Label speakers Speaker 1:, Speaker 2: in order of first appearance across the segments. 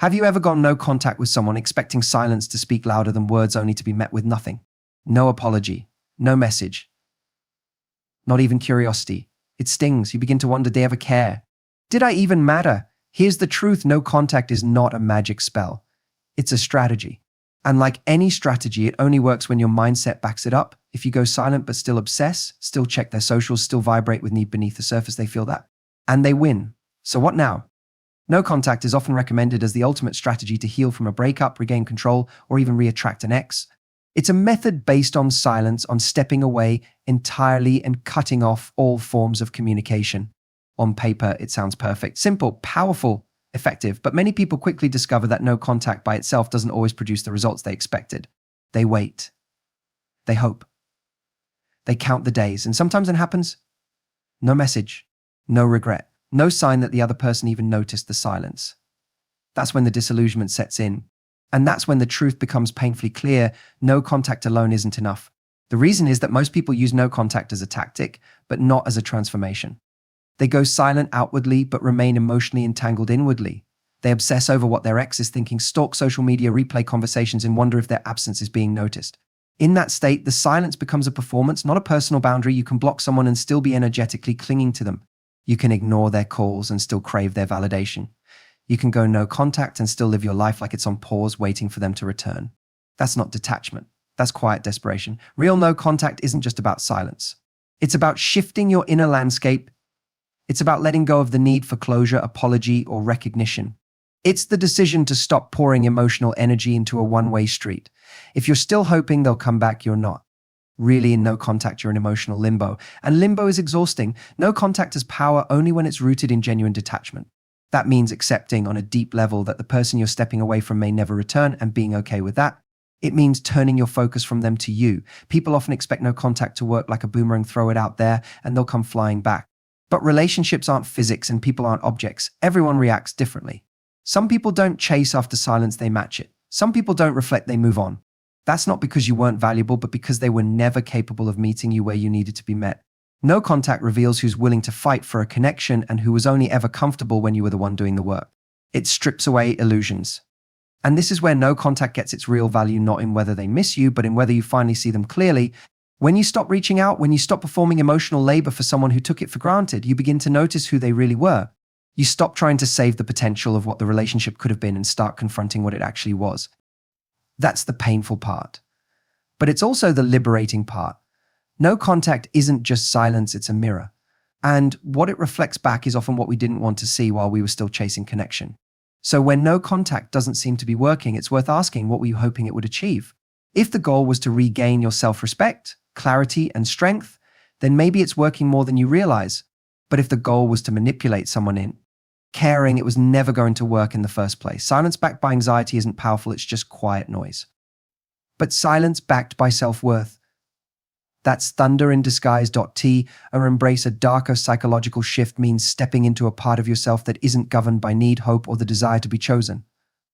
Speaker 1: Have you ever gone no contact with someone expecting silence to speak louder than words only to be met with nothing? No apology, no message, not even curiosity. It stings. You begin to wonder, did they ever care? Did I even matter? Here's the truth. No contact is not a magic spell. It's a strategy. And like any strategy, it only works when your mindset backs it up. If you go silent but still obsess, still check their socials, still vibrate with need beneath the surface, they feel that. And they win. So what now? No contact is often recommended as the ultimate strategy to heal from a breakup, regain control, or even reattract an ex. It's a method based on silence, on stepping away entirely and cutting off all forms of communication. On paper, it sounds perfect, simple, powerful, effective, but many people quickly discover that no contact by itself doesn't always produce the results they expected. They wait. They hope. They count the days, and sometimes it happens. No message, no regret, no sign that the other person even noticed the silence. That's when the disillusionment sets in. And that's when the truth becomes painfully clear. No contact alone isn't enough. The reason is that most people use no contact as a tactic, but not as a transformation. They go silent outwardly, but remain emotionally entangled inwardly. They obsess over what their ex is thinking, stalk social media, replay conversations, and wonder if their absence is being noticed. In that state, the silence becomes a performance, not a personal boundary. You can block someone and still be energetically clinging to them. You can ignore their calls and still crave their validation. You can go no contact and still live your life like it's on pause, waiting for them to return. That's not detachment. That's quiet desperation. Real no contact isn't just about silence. It's about shifting your inner landscape. It's about letting go of the need for closure, apology, or recognition. It's the decision to stop pouring emotional energy into a one-way street. If you're still hoping they'll come back, you're not. Really, in no contact, you're in emotional limbo. And limbo is exhausting. No contact has power only when it's rooted in genuine detachment. That means accepting on a deep level that the person you're stepping away from may never return and being okay with that. It means turning your focus from them to you. People often expect no contact to work like a boomerang, throw it out there, and they'll come flying back. But relationships aren't physics and people aren't objects. Everyone reacts differently. Some people don't chase after silence, they match it. Some people don't reflect, they move on. That's not because you weren't valuable, but because they were never capable of meeting you where you needed to be met. No contact reveals who's willing to fight for a connection and who was only ever comfortable when you were the one doing the work. It strips away illusions. And this is where no contact gets its real value, not in whether they miss you, but in whether you finally see them clearly. When you stop reaching out, when you stop performing emotional labor for someone who took it for granted, you begin to notice who they really were. You stop trying to save the potential of what the relationship could have been and start confronting what it actually was. That's the painful part. But it's also the liberating part. No contact isn't just silence, it's a mirror. And what it reflects back is often what we didn't want to see while we were still chasing connection. So when no contact doesn't seem to be working, it's worth asking, what were you hoping it would achieve? If the goal was to regain your self-respect, clarity, and strength, then maybe it's working more than you realize. But if the goal was to manipulate someone in caring, it was never going to work in the first place. Silence backed by anxiety isn't powerful, it's just quiet noise. But silence backed by self-worth, that's thunder in disguise. Or embrace a darker psychological shift means stepping into a part of yourself that isn't governed by need, hope, or the desire to be chosen.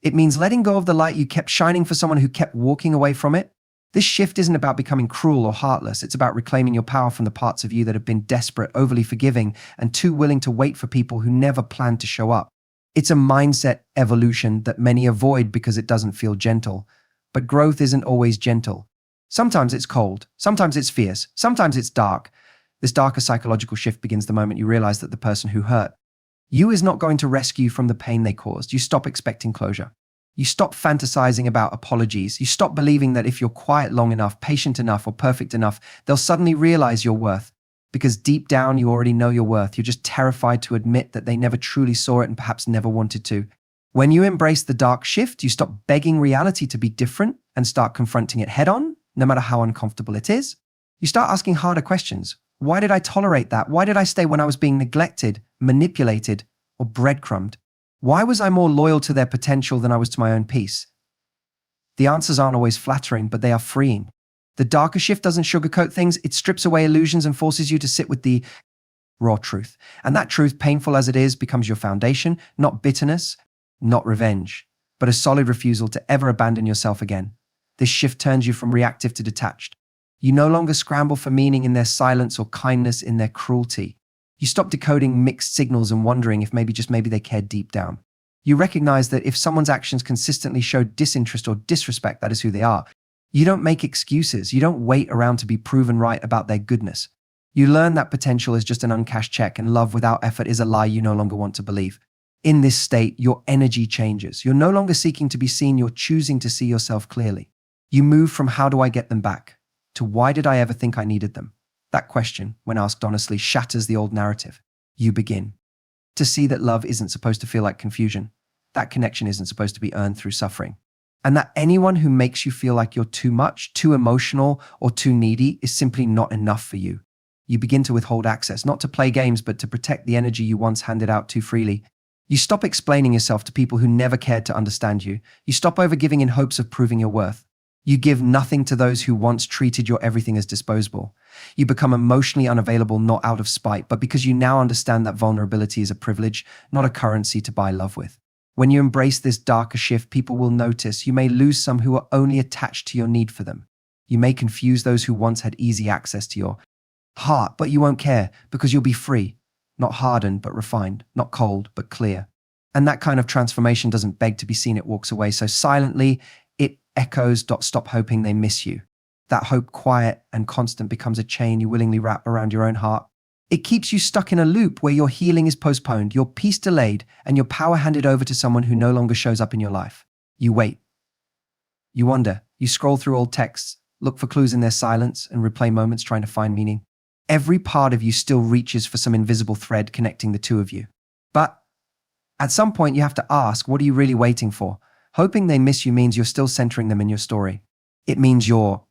Speaker 1: It means letting go of the light you kept shining for someone who kept walking away from it. This shift isn't about becoming cruel or heartless. It's about reclaiming your power from the parts of you that have been desperate, overly forgiving, and too willing to wait for people who never planned to show up. It's a mindset evolution that many avoid because it doesn't feel gentle. But growth isn't always gentle. Sometimes it's cold, sometimes it's fierce, sometimes it's dark. This darker psychological shift begins the moment you realize that the person who hurt you is not going to rescue you from the pain they caused. You stop expecting closure. You stop fantasizing about apologies. You stop believing that if you're quiet long enough, patient enough, or perfect enough, they'll suddenly realize your worth. Because deep down, you already know your worth. You're just terrified to admit that they never truly saw it and perhaps never wanted to. When you embrace the dark shift, you stop begging reality to be different and start confronting it head on, no matter how uncomfortable it is. You start asking harder questions. Why did I tolerate that? Why did I stay when I was being neglected, manipulated, or breadcrumbed? Why was I more loyal to their potential than I was to my own peace? The answers aren't always flattering, but they are freeing. The darker shift doesn't sugarcoat things. It strips away illusions and forces you to sit with the raw truth. And that truth, painful as it is, becomes your foundation, not bitterness, not revenge, but a solid refusal to ever abandon yourself again. This shift turns you from reactive to detached. You no longer scramble for meaning in their silence or kindness in their cruelty. You stop decoding mixed signals and wondering if maybe they cared deep down. You recognize that if someone's actions consistently show disinterest or disrespect, that is who they are. You don't make excuses. You don't wait around to be proven right about their goodness. You learn that potential is just an uncashed check, and love without effort is a lie you no longer want to believe. In this state, your energy changes. You're no longer seeking to be seen, you're choosing to see yourself clearly. You move from "how do I get them back" to "why did I ever think I needed them?" That question, when asked honestly, shatters the old narrative. You begin to see that love isn't supposed to feel like confusion. That connection isn't supposed to be earned through suffering. And that anyone who makes you feel like you're too much, too emotional, or too needy is simply not enough for you. You begin to withhold access, not to play games, but to protect the energy you once handed out too freely. You stop explaining yourself to people who never cared to understand you. You stop overgiving in hopes of proving your worth. You give nothing to those who once treated your everything as disposable. You become emotionally unavailable, not out of spite, but because you now understand that vulnerability is a privilege, not a currency to buy love with. When you embrace this darker shift, people will notice. You may lose some who are only attached to your need for them. You may confuse those who once had easy access to your heart, but you won't care because you'll be free. Not hardened, but refined. Not cold, but clear. And that kind of transformation doesn't beg to be seen, it walks away. So silently, it echoes. Stop hoping they miss you. That hope, quiet and constant, becomes a chain you willingly wrap around your own heart. It keeps you stuck in a loop where your healing is postponed, your peace delayed, and your power handed over to someone who no longer shows up in your life. You wait. You wonder. You scroll through old texts, look for clues in their silence, and replay moments trying to find meaning. Every part of you still reaches for some invisible thread connecting the two of you. But at some point you have to ask, what are you really waiting for? Hoping they miss you means you're still centering them in your story. It means your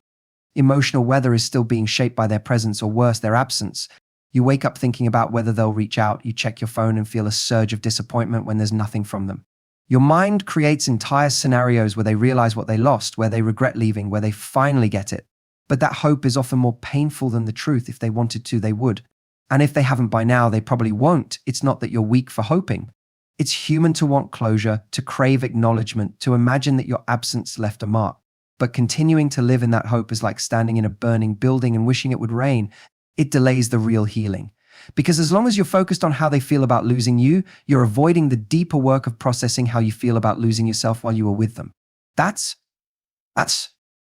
Speaker 1: emotional weather is still being shaped by their presence, or worse, their absence. You wake up thinking about whether they'll reach out. You check your phone and feel a surge of disappointment when there's nothing from them. Your mind creates entire scenarios where they realize what they lost, where they regret leaving, where they finally get it. But that hope is often more painful than the truth. If they wanted to, they would. And if they haven't by now, they probably won't. It's not that you're weak for hoping. It's human to want closure, to crave acknowledgement, to imagine that your absence left a mark. But continuing to live in that hope is like standing in a burning building and wishing it would rain. It delays the real healing. Because as long as you're focused on how they feel about losing you, you're avoiding the deeper work of processing how you feel about losing yourself while you were with them. That's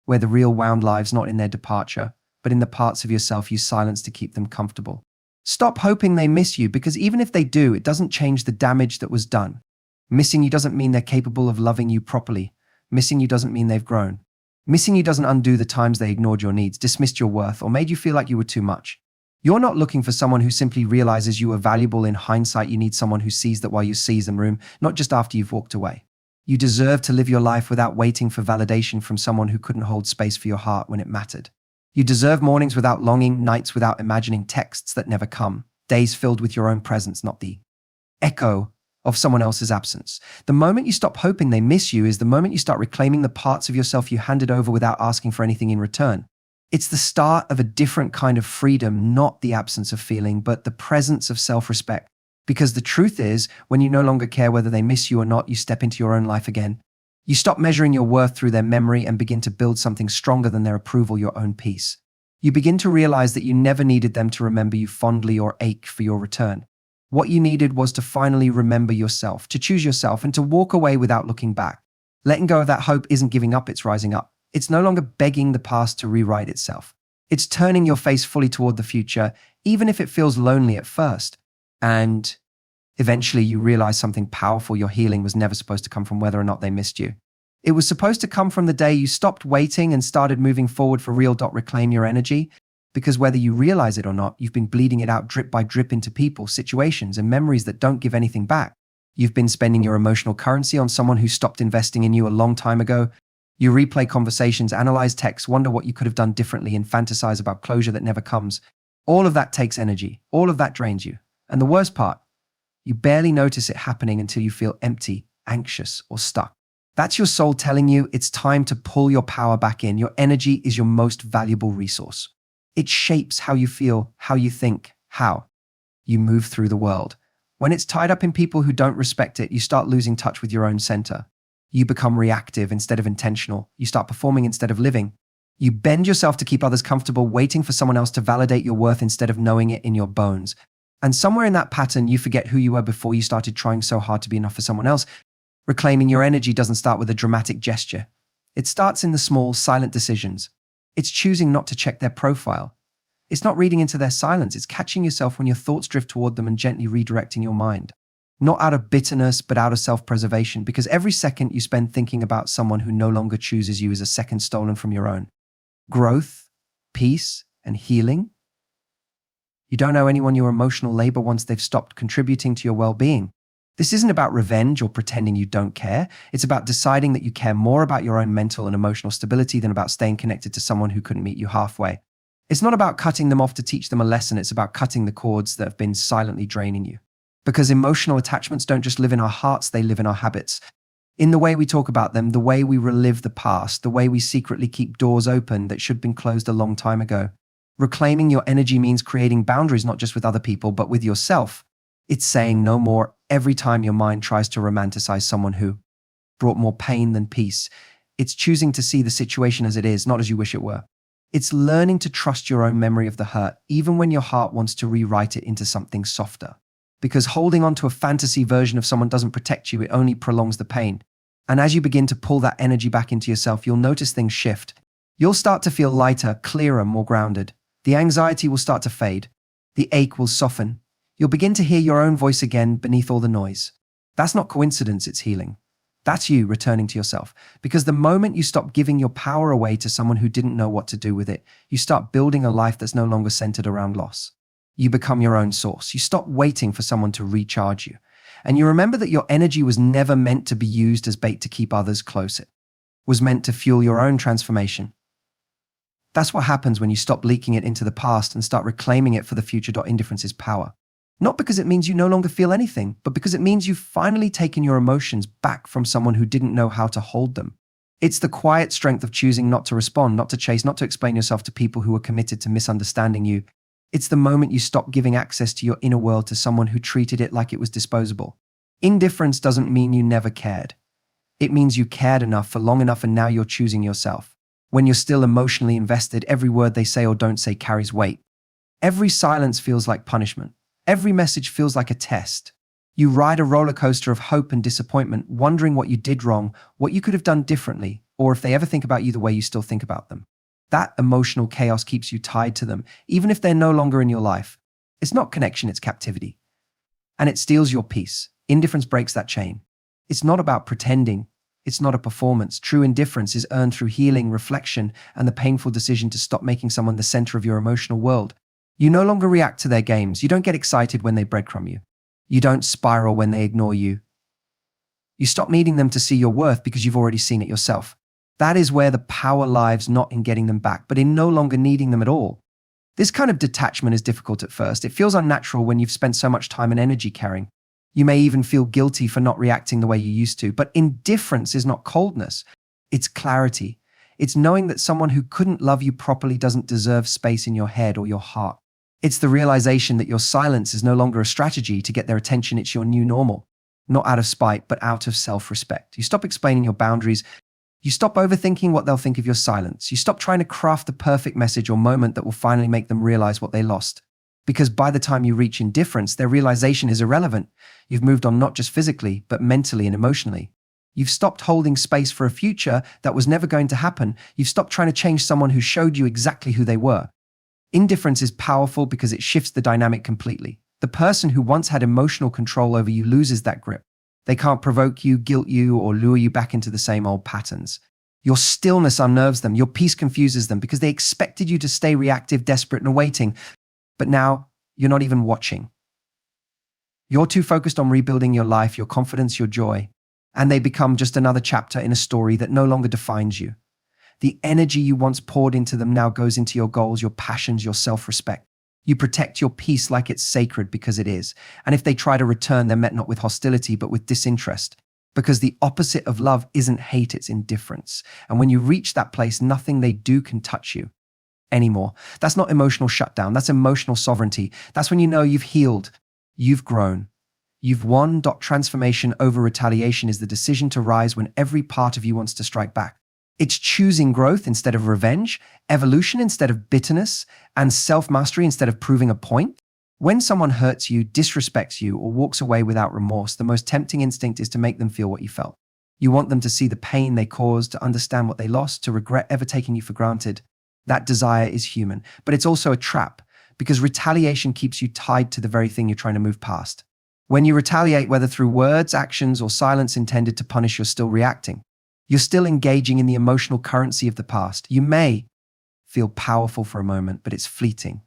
Speaker 1: where the real wound lies, not in their departure, but in the parts of yourself you silence to keep them comfortable. Stop hoping they miss you, because even if they do, it doesn't change the damage that was done. Missing you doesn't mean they're capable of loving you properly. Missing you doesn't mean they've grown. Missing you doesn't undo the times they ignored your needs, dismissed your worth, or made you feel like you were too much. You're not looking for someone who simply realizes you are valuable in hindsight. You need someone who sees that while you seize them room, not just after you've walked away. You deserve to live your life without waiting for validation from someone who couldn't hold space for your heart when it mattered. You deserve mornings without longing, nights without imagining texts that never come, days filled with your own presence, not the echo of someone else's absence. The moment you stop hoping they miss you is the moment you start reclaiming the parts of yourself you handed over without asking for anything in return. It's the start of a different kind of freedom, not the absence of feeling, but the presence of self-respect. Because the truth is, when you no longer care whether they miss you or not, you step into your own life again. You stop measuring your worth through their memory and begin to build something stronger than their approval, your own peace. You begin to realize that you never needed them to remember you fondly or ache for your return. What you needed was to finally remember yourself, to choose yourself, and to walk away without looking back. Letting go of that hope isn't giving up, it's rising up. It's no longer begging the past to rewrite itself. It's turning your face fully toward the future, even if it feels lonely at first. And eventually you realize something powerful. Your healing was never supposed to come from whether or not they missed you. It was supposed to come from the day you stopped waiting and started moving forward for real. Reclaim your energy, because whether you realize it or not, you've been bleeding it out drip by drip into people, situations, and memories that don't give anything back. You've been spending your emotional currency on someone who stopped investing in you a long time ago. You replay conversations, analyze texts, wonder what you could have done differently, and fantasize about closure that never comes. All of that takes energy. All of that drains you. And the worst part, you barely notice it happening until you feel empty, anxious, or stuck. That's your soul telling you it's time to pull your power back in. Your energy is your most valuable resource. It shapes how you feel, how you think, how you move through the world. When it's tied up in people who don't respect it, you start losing touch with your own center. You become reactive instead of intentional. You start performing instead of living. You bend yourself to keep others comfortable, waiting for someone else to validate your worth instead of knowing it in your bones. And somewhere in that pattern, you forget who you were before you started trying so hard to be enough for someone else. Reclaiming your energy doesn't start with a dramatic gesture. It starts in the small, silent decisions. It's choosing not to check their profile. It's not reading into their silence. It's catching yourself when your thoughts drift toward them and gently redirecting your mind. Not out of bitterness, but out of self-preservation, because every second you spend thinking about someone who no longer chooses you is a second stolen from your own. Growth, peace, and healing. You don't owe anyone your emotional labor once they've stopped contributing to your well-being. This isn't about revenge or pretending you don't care. It's about deciding that you care more about your own mental and emotional stability than about staying connected to someone who couldn't meet you halfway. It's not about cutting them off to teach them a lesson. It's about cutting the cords that have been silently draining you. Because emotional attachments don't just live in our hearts, they live in our habits. In the way we talk about them, the way we relive the past, the way we secretly keep doors open that should have been closed a long time ago. Reclaiming your energy means creating boundaries not just with other people, but with yourself. It's saying no more every time your mind tries to romanticize someone who brought more pain than peace. It's choosing to see the situation as it is, not as you wish it were. It's learning to trust your own memory of the hurt, even when your heart wants to rewrite it into something softer. Because holding on to a fantasy version of someone doesn't protect you, it only prolongs the pain. And as you begin to pull that energy back into yourself, you'll notice things shift. You'll start to feel lighter, clearer, more grounded. The anxiety will start to fade. The ache will soften. You'll begin to hear your own voice again beneath all the noise. That's not coincidence, it's healing. That's you returning to yourself. Because the moment you stop giving your power away to someone who didn't know what to do with it, you start building a life that's no longer centered around loss. You become your own source. You stop waiting for someone to recharge you. And you remember that your energy was never meant to be used as bait to keep others close. It was meant to fuel your own transformation. That's what happens when you stop leaking it into the past and start reclaiming it for the future. Indifference is power. Not because it means you no longer feel anything, but because it means you've finally taken your emotions back from someone who didn't know how to hold them. It's the quiet strength of choosing not to respond, not to chase, not to explain yourself to people who are committed to misunderstanding you. It's the moment you stop giving access to your inner world to someone who treated it like it was disposable. Indifference doesn't mean you never cared. It means you cared enough for long enough and now you're choosing yourself. When you're still emotionally invested, every word they say or don't say carries weight. Every silence feels like punishment. Every message feels like a test. You ride a roller coaster of hope and disappointment, wondering what you did wrong, what you could have done differently, or if they ever think about you the way you still think about them. That emotional chaos keeps you tied to them, even if they're no longer in your life. It's not connection, it's captivity. And it steals your peace. Indifference breaks that chain. It's not about pretending. It's not a performance. True indifference is earned through healing, reflection, and the painful decision to stop making someone the center of your emotional world. You no longer react to their games. You don't get excited when they breadcrumb you. You don't spiral when they ignore you. You stop needing them to see your worth because you've already seen it yourself. That is where the power lies, not in getting them back, but in no longer needing them at all. This kind of detachment is difficult at first. It feels unnatural when you've spent so much time and energy caring. You may even feel guilty for not reacting the way you used to. But indifference is not coldness. It's clarity. It's knowing that someone who couldn't love you properly doesn't deserve space in your head or your heart. It's the realization that your silence is no longer a strategy to get their attention. It's your new normal. Not out of spite, but out of self-respect. You stop explaining your boundaries. You stop overthinking what they'll think of your silence. You stop trying to craft the perfect message or moment that will finally make them realize what they lost. Because by the time you reach indifference, their realization is irrelevant. You've moved on not just physically, but mentally and emotionally. You've stopped holding space for a future that was never going to happen. You've stopped trying to change someone who showed you exactly who they were. Indifference is powerful because it shifts the dynamic completely. The person who once had emotional control over you loses that grip. They can't provoke you, guilt you, or lure you back into the same old patterns. Your stillness unnerves them. Your peace confuses them because they expected you to stay reactive, desperate, and waiting. But now, you're not even watching. You're too focused on rebuilding your life, your confidence, your joy, and they become just another chapter in a story that no longer defines you. The energy you once poured into them now goes into your goals, your passions, your self-respect. You protect your peace like it's sacred because it is. And if they try to return, they're met not with hostility, but with disinterest. Because the opposite of love isn't hate, it's indifference. And when you reach that place, nothing they do can touch you anymore. That's not emotional shutdown. That's emotional sovereignty. That's when you know you've healed, you've grown, you've won. Transformation over retaliation is the decision to rise when every part of you wants to strike back. It's choosing growth instead of revenge, evolution instead of bitterness, and self-mastery instead of proving a point. When someone hurts you, disrespects you, or walks away without remorse, the most tempting instinct is to make them feel what you felt. You want them to see the pain they caused, to understand what they lost, to regret ever taking you for granted. That desire is human, but it's also a trap, because retaliation keeps you tied to the very thing you're trying to move past. When you retaliate, whether through words, actions, or silence intended to punish, you're still reacting. You're still engaging in the emotional currency of the past. You may feel powerful for a moment, but it's fleeting.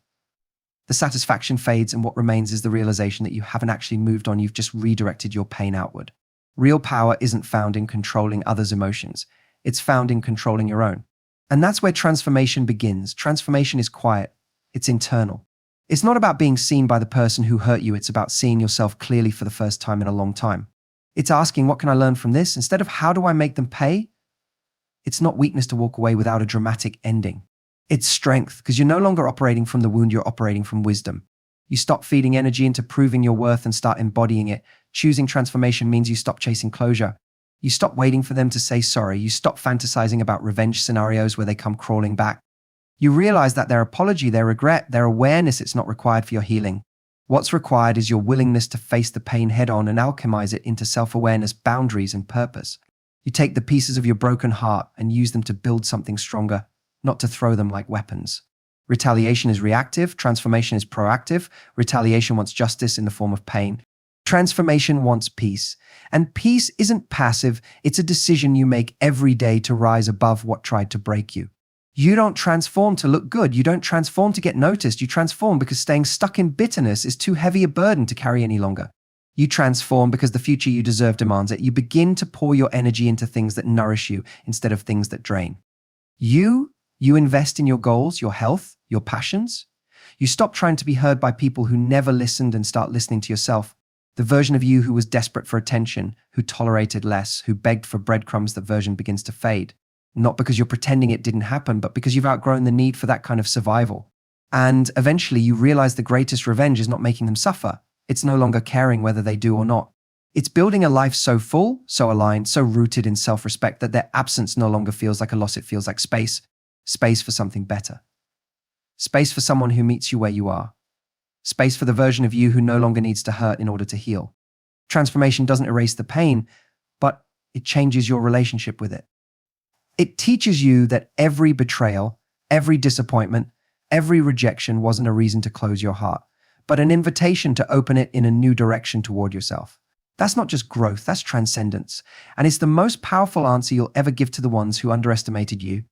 Speaker 1: The satisfaction fades, and what remains is the realization that you haven't actually moved on, you've just redirected your pain outward. Real power isn't found in controlling others' emotions. It's found in controlling your own. And that's where transformation begins. Transformation is quiet. It's internal. It's not about being seen by the person who hurt you. It's about seeing yourself clearly for the first time in a long time. It's asking, what can I learn from this? Instead of how do I make them pay? It's not weakness to walk away without a dramatic ending. It's strength, because you're no longer operating from the wound, you're operating from wisdom. You stop feeding energy into proving your worth and start embodying it. Choosing transformation means you stop chasing closure. You stop waiting for them to say sorry. You stop fantasizing about revenge scenarios where they come crawling back. You realize that their apology, their regret, their awareness, it's not required for your healing. What's required is your willingness to face the pain head on and alchemize it into self-awareness, boundaries, and purpose. You take the pieces of your broken heart and use them to build something stronger, not to throw them like weapons. Retaliation is reactive, transformation is proactive. Retaliation wants justice in the form of pain. Transformation wants peace. And peace isn't passive, it's a decision you make every day to rise above what tried to break you. You don't transform to look good, you don't transform to get noticed, you transform because staying stuck in bitterness is too heavy a burden to carry any longer. You transform because the future you deserve demands it. You begin to pour your energy into things that nourish you instead of things that drain. You invest in your goals, your health, your passions. You stop trying to be heard by people who never listened and start listening to yourself. The version of you who was desperate for attention, who tolerated less, who begged for breadcrumbs, that version begins to fade. Not because you're pretending it didn't happen, but because you've outgrown the need for that kind of survival. And eventually you realize the greatest revenge is not making them suffer. It's no longer caring whether they do or not. It's building a life so full, so aligned, so rooted in self-respect that their absence no longer feels like a loss, it feels like space. Space for something better. Space for someone who meets you where you are. Space for the version of you who no longer needs to hurt in order to heal. Transformation doesn't erase the pain, but it changes your relationship with it. It teaches you that every betrayal, every disappointment, every rejection wasn't a reason to close your heart, but an invitation to open it in a new direction toward yourself. That's not just growth, that's transcendence. And it's the most powerful answer you'll ever give to the ones who underestimated you,